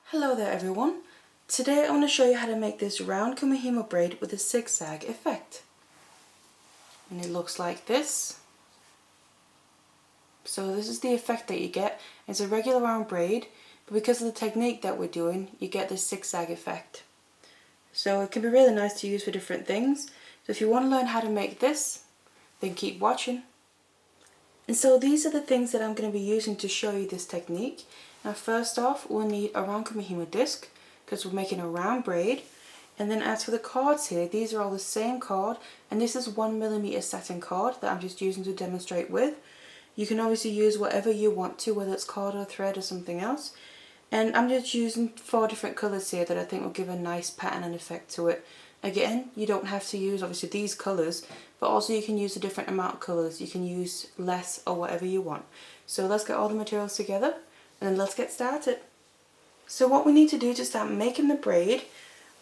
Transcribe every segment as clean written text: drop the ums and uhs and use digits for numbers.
Hello there everyone. Today I want to show you how to make this round Kumihimo braid with a zigzag effect. And it looks like this. So this is the effect that you get. It's a regular round braid, but because of the technique that we're doing, you get this zigzag effect. So it can be really nice to use for different things. So if you want to learn how to make this, then keep watching. And so these are the things that I'm going to be using to show you this technique. Now first off, we'll need a round Kumihimo disc, because we're making a round braid. And then as for the cords here, these are all the same cord, and this is 1mm satin cord that I'm just using to demonstrate with. You can obviously use whatever you want to, whether it's cord or thread or something else. And I'm just using 4 different colours here that I think will give a nice pattern and effect to it. Again, you don't have to use obviously these colours, but also you can use a different amount of colours. You can use less or whatever you want. So let's get all the materials together and then let's get started. So what we need to do to start making the braid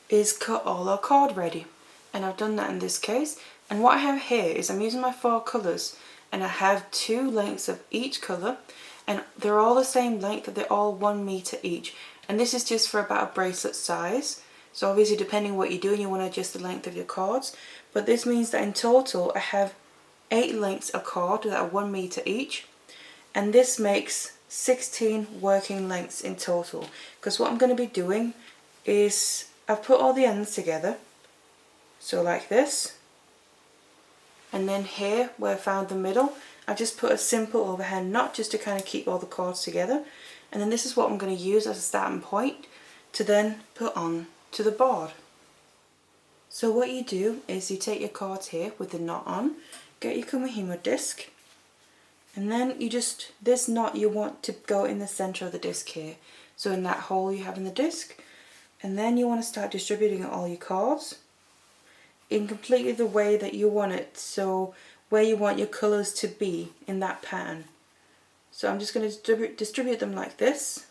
is cut all our cord ready. And I've done that in this case. And what I have here is I'm using my 4 colours, and I have 2 lengths of each colour, and they're all the same length, they're all 1 metre each. And this is just for about a bracelet size. So obviously depending on what you're doing, you want to adjust the length of your cords. But this means that in total I have 8 lengths of cord that are 1 metre each. And this makes 16 working lengths in total. Because what I'm going to be doing is I've put all the ends together. So like this. And then here where I found the middle, I've just put a simple overhand knot just to kind of keep all the cords together. And then this is what I'm going to use as a starting point to then put on to the board. So what you do is you take your cords here with the knot on, get your Kumihimo disc, and then you just, this knot you want to go in the centre of the disc here. So in that hole you have in the disc, and then you want to start distributing all your cords in completely the way that you want it, so where you want your colours to be in that pattern. So I'm just going to distribute them like this.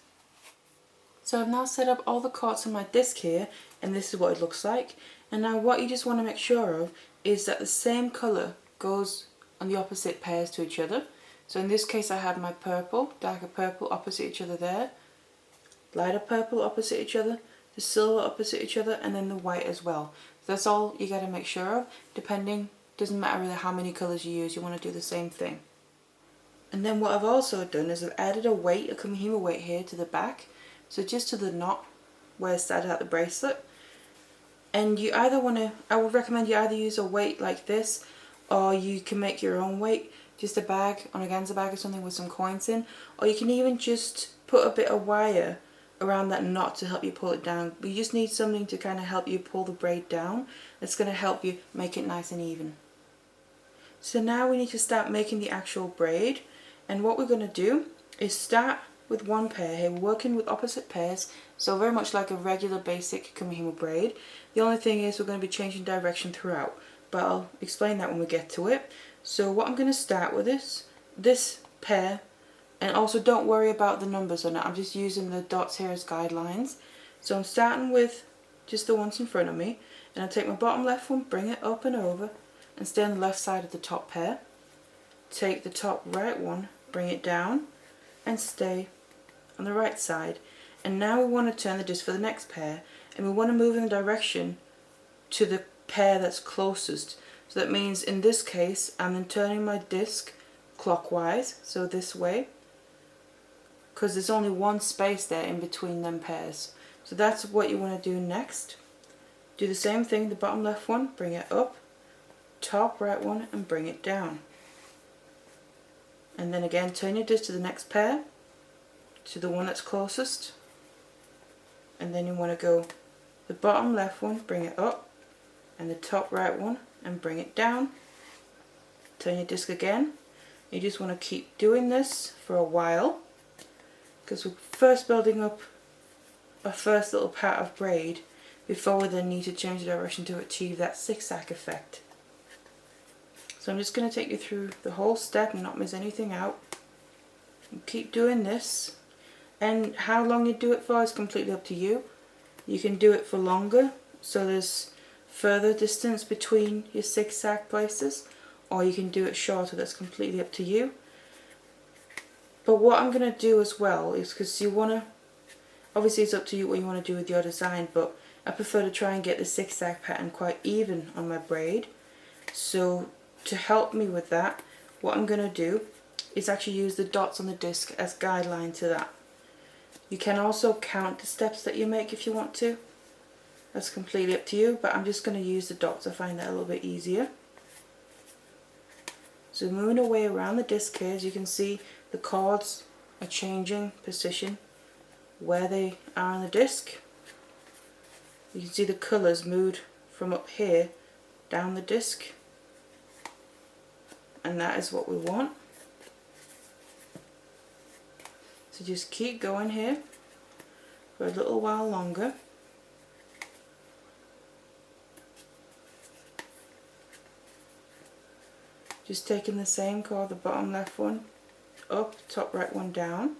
So I've now set up all the cords on my disc here, and this is what it looks like. And now what you just want to make sure of is that the same colour goes on the opposite pairs to each other. So in this case I have my purple, darker purple opposite each other there, lighter purple opposite each other, the silver opposite each other, and then the white as well. So that's all you got to make sure of. Depending, doesn't matter really how many colours you use, you want to do the same thing. And then what I've also done is I've added a weight, a Kumihimo weight here to the back, so just to the knot where I started out the bracelet. And you either want to, I would recommend you either use a weight like this, or you can make your own weight, just a bag, an organza bag or something with some coins in, or you can even just put a bit of wire around that knot to help you pull it down. But you just need something to kind of help you pull the braid down. It's going to help you make it nice and even. So now we need to start making the actual braid, and what we're going to do is start with one pair here. We're working with opposite pairs, so very much like a regular basic Kumihimo braid. The only thing is we're going to be changing direction throughout, but I'll explain that when we get to it. So what I'm going to start with is this pair, and also don't worry about the numbers on it, I'm just using the dots here as guidelines. So I'm starting with just the ones in front of me, and I'll take my bottom left one, bring it up and over, and stay on the left side of the top pair. Take the top right one, bring it down, and stay on the right side. And now we want to turn the disc for the next pair, and we want to move in the direction to the pair that's closest. So that means in this case I'm then turning my disc clockwise, so this way, because there's only one space there in between them pairs. So that's what you want to do next. Do the same thing, the bottom left one, bring it up, top right one, and bring it down. And then again turn your disc to the next pair, to the one that's closest, and then you want to go the bottom left one, bring it up, and the top right one, and bring it down. Turn your disc again. You just want to keep doing this for a while, because we're first building up a first little part of braid before we then need to change the direction to achieve that zigzag effect. So I'm just going to take you through the whole step and not miss anything out. And keep doing this, and how long you do it for is completely up to you. You can do it for longer, so there's further distance between your zigzag places, or you can do it shorter, that's completely up to you. But what I'm going to do as well is, because you want to Obviously it's up to you what you want to do with your design, but I prefer to try and get the zigzag pattern quite even on my braid. So to help me with that, what I'm going to do is actually use the dots on the disc as guideline to that. You can also count the steps that you make if you want to. That's completely up to you, but I'm just going to use the dots. I find that a little bit easier. So moving away around the disc here, as you can see, the cords are changing position where they are on the disc. You can see the colours moved from up here down the disc, and that is what we want. So just keep going here for a little while longer. Just taking the same cord, the bottom left one up, top right one down.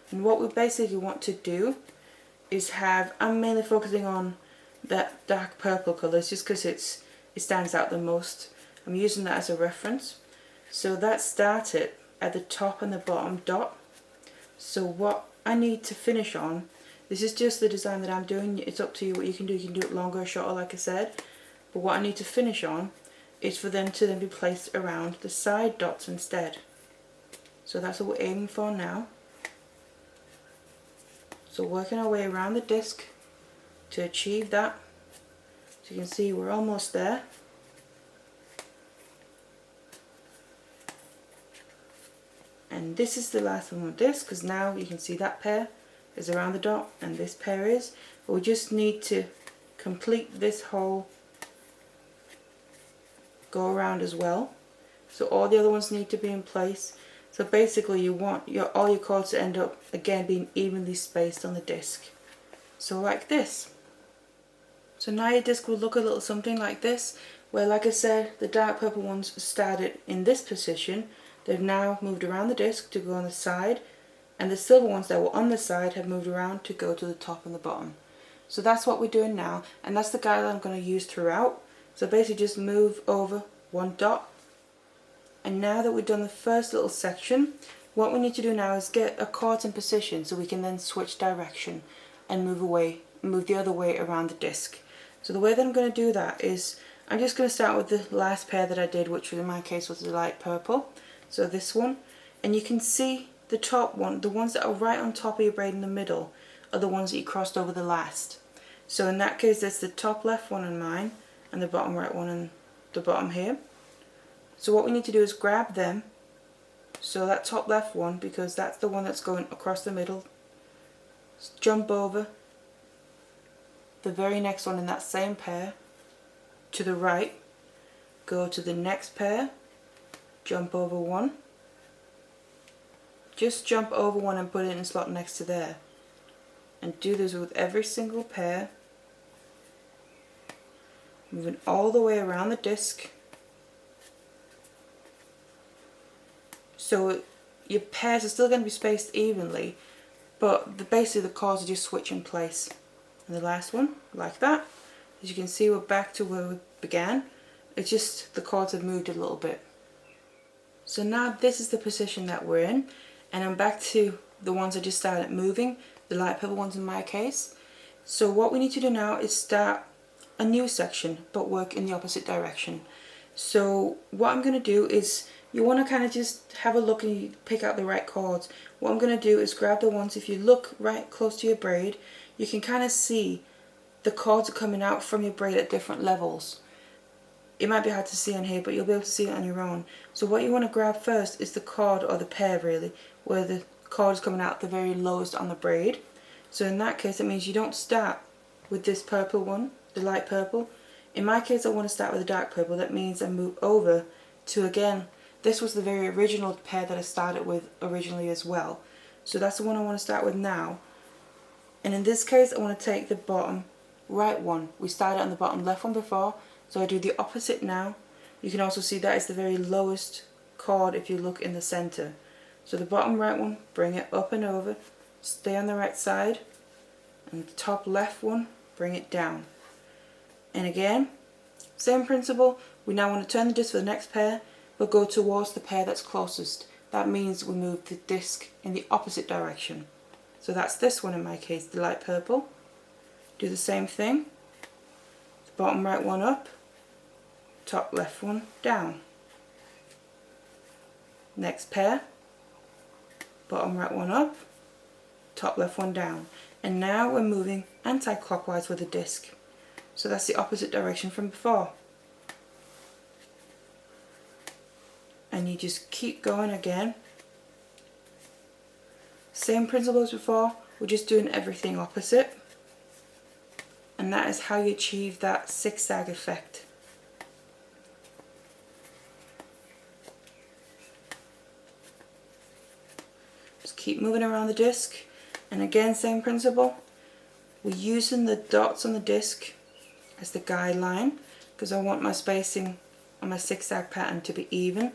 And what we basically want to do is have, I'm mainly focusing on that dark purple colour just because it stands out the most. I'm using that as a reference. So that started at the top and the bottom dot. So what I need to finish on, this is just the design that I'm doing, it's up to you what you can do. You can do it longer or shorter like I said. But what I need to finish on is for them to then be placed around the side dots instead. So that's what we're aiming for now. So working our way around the disc to achieve that. So you can see we're almost there. And this is the last one with this, because now you can see that pair is around the dot and this pair is. But we just need to complete this whole go around as well. So all the other ones need to be in place. So basically you want all your cords to end up again being evenly spaced on the disc. So like this. So now your disc will look a little something like this, where like I said, the dark purple ones started in this position. They've now moved around the disc to go on the side, and the silver ones that were on the side have moved around to go to the top and the bottom. So that's what we're doing now, and that's the guide I'm going to use throughout. So basically just move over one dot. And now that we've done the first little section, what we need to do now is get our cords in position so we can then switch direction and move the other way around the disc. So the way that I'm going to do that is I'm just going to start with the last pair that I did, which in my case was the light purple. So this one, and you can see the top one, the ones that are right on top of your braid in the middle are the ones that you crossed over the last. So in that case that's the top left one on mine and the bottom right one on the bottom here. So what we need to do is grab them, so that top left one, because that's the one that's going across the middle, jump over the very next one in that same pair to the right, go to the next pair, jump over one, just jump over one and put it in the slot next to there, and do this with every single pair, moving all the way around the disc. So your pairs are still going to be spaced evenly, but basically the cords are just switch in place. And the last one, like that. As you can see, we're back to where we began. It's just the cords have moved a little bit. So now this is the position that we're in, and I'm back to the ones I just started moving, the light purple ones in my case. So what we need to do now is start a new section, but work in the opposite direction. So what I'm going to do is, you want to kind of just have a look and pick out the right cords. What I'm going to do is grab the ones, if you look right close to your braid, you can kind of see the cords are coming out from your braid at different levels. It might be hard to see on here, but you'll be able to see it on your own. So what you want to grab first is the cord, or the pair really, where the cord is coming out the very lowest on the braid. So in that case it means you don't start with this purple one, the light purple. In my case I want to start with the dark purple. That means I move over to, again, this was the very original pair that I started with originally as well. So that's the one I want to start with now. And in this case I want to take the bottom right one. We started on the bottom left one before, so I do the opposite now. You can also see that is the very lowest cord if you look in the center. So the bottom right one, bring it up and over, stay on the right side, and the top left one, bring it down. And again, same principle, we now want to turn the disc for the next pair, will go towards the pair that's closest. That means we move the disc in the opposite direction. So that's this one in my case, the light purple. Do the same thing. The bottom right one up, top left one down. Next pair, bottom right one up, top left one down. And now we're moving anti-clockwise with the disc. So that's the opposite direction from before. And you just keep going again. Same principle as before, we're just doing everything opposite. And that is how you achieve that zigzag effect. Just keep moving around the disc. And again, same principle. We're using the dots on the disc as the guideline because I want my spacing on my zigzag pattern to be even.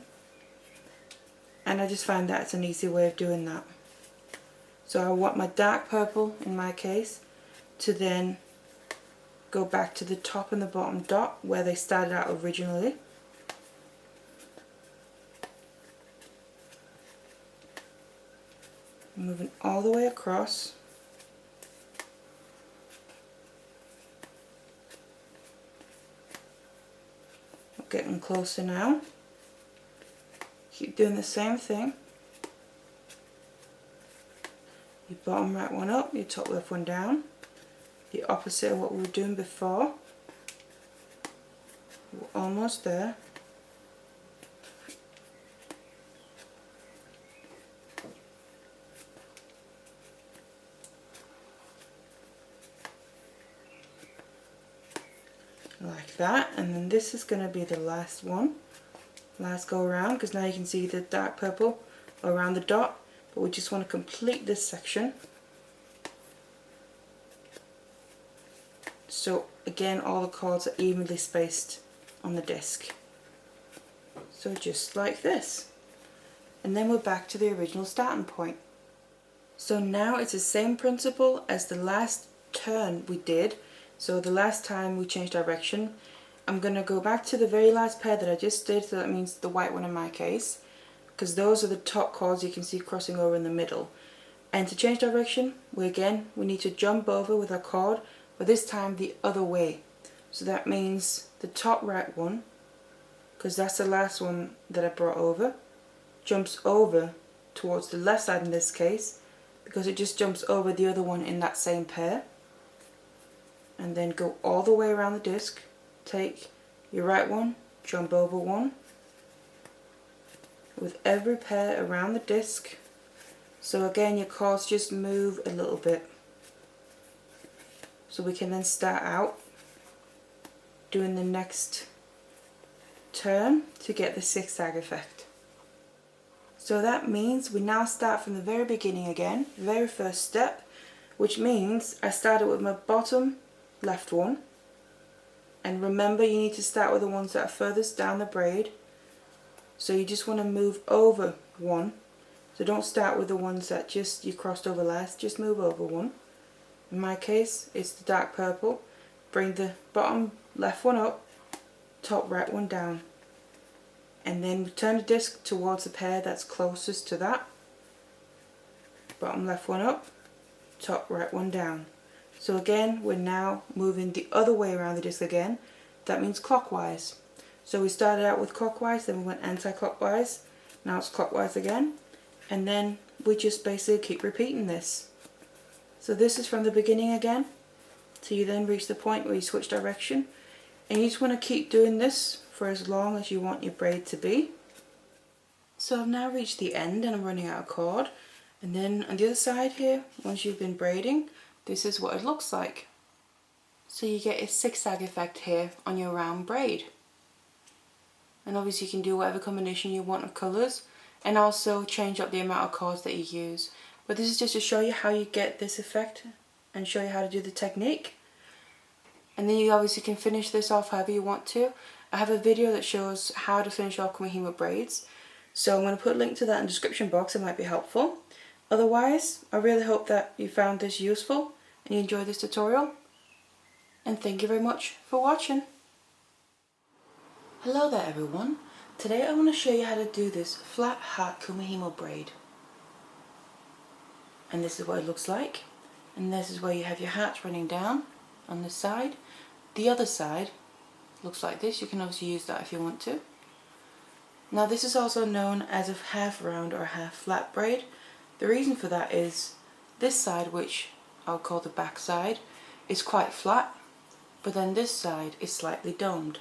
And I just find that's an easy way of doing that. So I want my dark purple, in my case, to then go back to the top and the bottom dot where they started out originally. Moving all the way across. We're getting closer now. Keep doing the same thing. Your bottom right one up, your top left one down. The opposite of what we were doing before. We're almost there. Like that, and then this is going to be the last one, last go around, because now you can see the dark purple around the dot, but we just want to complete this section. So again, all the chords are evenly spaced on the disc. So just like this, and then we're back to the original starting point. So now it's the same principle as the last turn we did. So the last time we changed direction, I'm going to go back to the very last pair that I just did, so that means the white one in my case, because those are the top chords you can see crossing over in the middle. And to change direction, we need to jump over with our chord, but this time the other way. So that means the top right one, because that's the last one that I brought over, jumps over towards the left side in this case, because it just jumps over the other one in that same pair. And then go all the way around the disc, take your right one, jump over one, with every pair around the disc. So again, your chords just move a little bit. So we can then start out doing the next turn to get the zigzag effect. So that means we now start from the very beginning again, very first step, which means I started with my bottom left one, and remember you need to start with the ones that are furthest down the braid, so you just want to move over one, so don't start with the ones that just you crossed over last, just move over one. In my case it's the dark purple. Bring the bottom left one up, top right one down, and then turn the disc towards the pair that's closest to that. Bottom left one up, top right one down. So again, we're now moving the other way around the disc again. That means clockwise. So we started out with clockwise, then we went anti-clockwise. Now it's clockwise again. And then we just basically keep repeating this. So this is from the beginning again. So you then reach the point where you switch direction. And you just want to keep doing this for as long as you want your braid to be. So I've now reached the end and I'm running out of cord. And then on the other side here, once you've been braiding, this is what it looks like. So you get a zigzag effect here on your round braid. And obviously you can do whatever combination you want of colours, and also change up the amount of cords that you use. But this is just to show you how you get this effect and show you how to do the technique. And then you obviously can finish this off however you want to. I have a video that shows how to finish off Kumihimo braids, so I'm going to put a link to that in the description box. It might be helpful. Otherwise, I really hope that you found this useful and you enjoyed this tutorial. And thank you very much for watching. Hello there everyone. Today I want to show you how to do this flat hat Kumihimo braid. And this is what it looks like. And this is where you have your hat running down on this side. The other side looks like this. You can obviously use that if you want to. Now this is also known as a half round or half flat braid. The reason for that is this side, which I'll call the back side, is quite flat, but then this side is slightly domed.